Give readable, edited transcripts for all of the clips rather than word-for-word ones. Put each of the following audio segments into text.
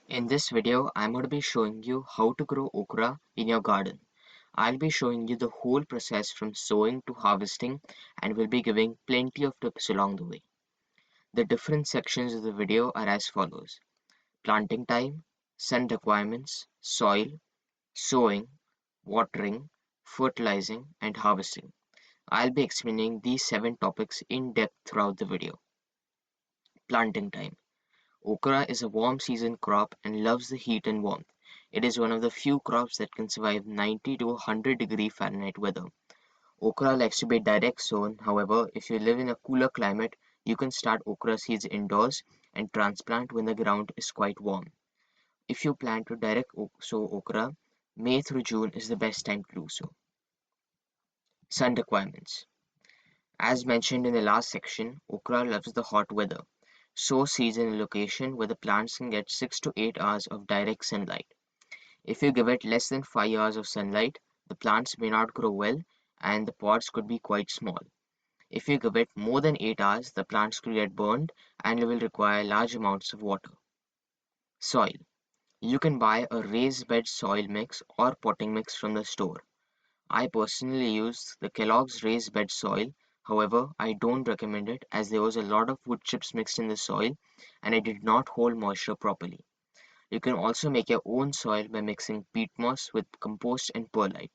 In this video, I'm going to be showing you how to grow okra in your garden. I'll be showing you the whole process from sowing to harvesting and will be giving plenty of tips along the way. The different sections of the video are as follows: planting time, sun requirements, soil, sowing, watering, fertilizing, and harvesting. I'll be explaining these 7 topics in depth throughout the video. Planting time. Okra is a warm season crop and loves the heat and warmth. It is one of the few crops that can survive 90 to 100-degree Fahrenheit weather. Okra likes to be direct sown, however, if you live in a cooler climate, you can start okra seeds indoors and transplant when the ground is quite warm. If you plan to direct sow okra, May through June is the best time to do so. Sun requirements. As mentioned in the last section, okra loves the hot weather. Sow seeds in a location where the plants can get 6 to 8 hours of direct sunlight. If you give it less than 5 hours of sunlight, the plants may not grow well and the pods could be quite small. If you give it more than 8 hours, the plants could get burned and will require large amounts of water. Soil. You can buy a raised bed soil mix or potting mix from the store. I personally use the Kellogg's raised bed soil. However, I don't recommend it as there was a lot of wood chips mixed in the soil and it did not hold moisture properly. You can also make your own soil by mixing peat moss with compost and perlite.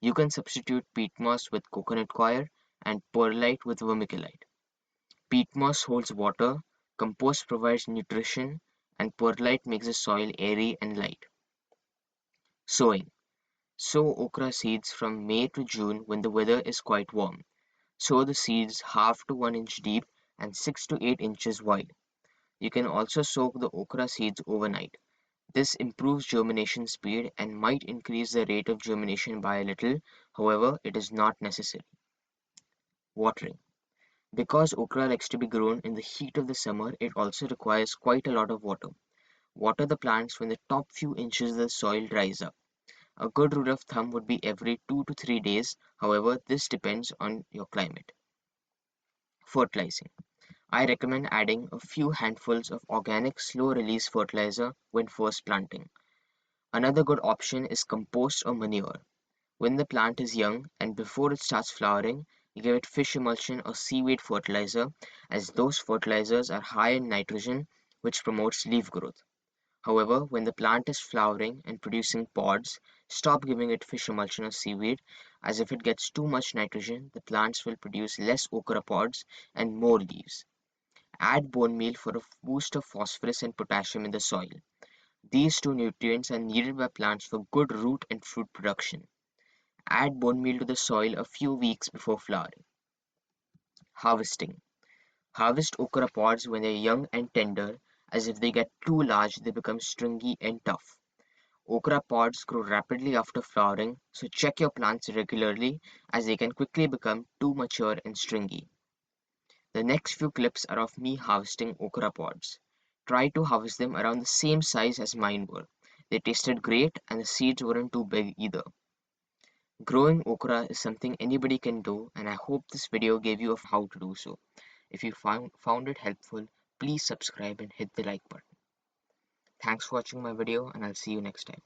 You can substitute peat moss with coconut coir and perlite with vermiculite. Peat moss holds water, compost provides nutrition, and perlite makes the soil airy and light. Sowing. Sow okra seeds from May to June when the weather is quite warm. Sow the seeds half to 1 inch deep and 6 to 8 inches wide. You can also soak the okra seeds overnight. This improves germination speed and might increase the rate of germination by a little, however, it is not necessary. Watering. Because okra likes to be grown in the heat of the summer, it also requires quite a lot of water. Water the plants when the top few inches of the soil dries up. A good rule of thumb would be every 2 to 3 days, however, this depends on your climate. Fertilizing. I recommend adding a few handfuls of organic slow release fertilizer when first planting. Another good option is compost or manure. When the plant is young and before it starts flowering, give it fish emulsion or seaweed fertilizer, as those fertilizers are high in nitrogen, which promotes leaf growth. However, when the plant is flowering and producing pods, stop giving it fish emulsion or seaweed, as if it gets too much nitrogen, the plants will produce less okra pods and more leaves. Add bone meal for a boost of phosphorus and potassium in the soil. These two nutrients are needed by plants for good root and fruit production. Add bone meal to the soil a few weeks before flowering. Harvesting. Harvest okra pods when they are young and tender, as if they get too large they become stringy and tough. Okra pods grow rapidly after flowering, so check your plants regularly as they can quickly become too mature and stringy. The next few clips are of me harvesting okra pods. Try to harvest them around the same size as mine were. They tasted great and the seeds weren't too big either. Growing okra is something anybody can do, and I hope this video gave you how to do so. If you found it helpful, please subscribe and hit the like button. Thanks for watching my video, and I'll see you next time.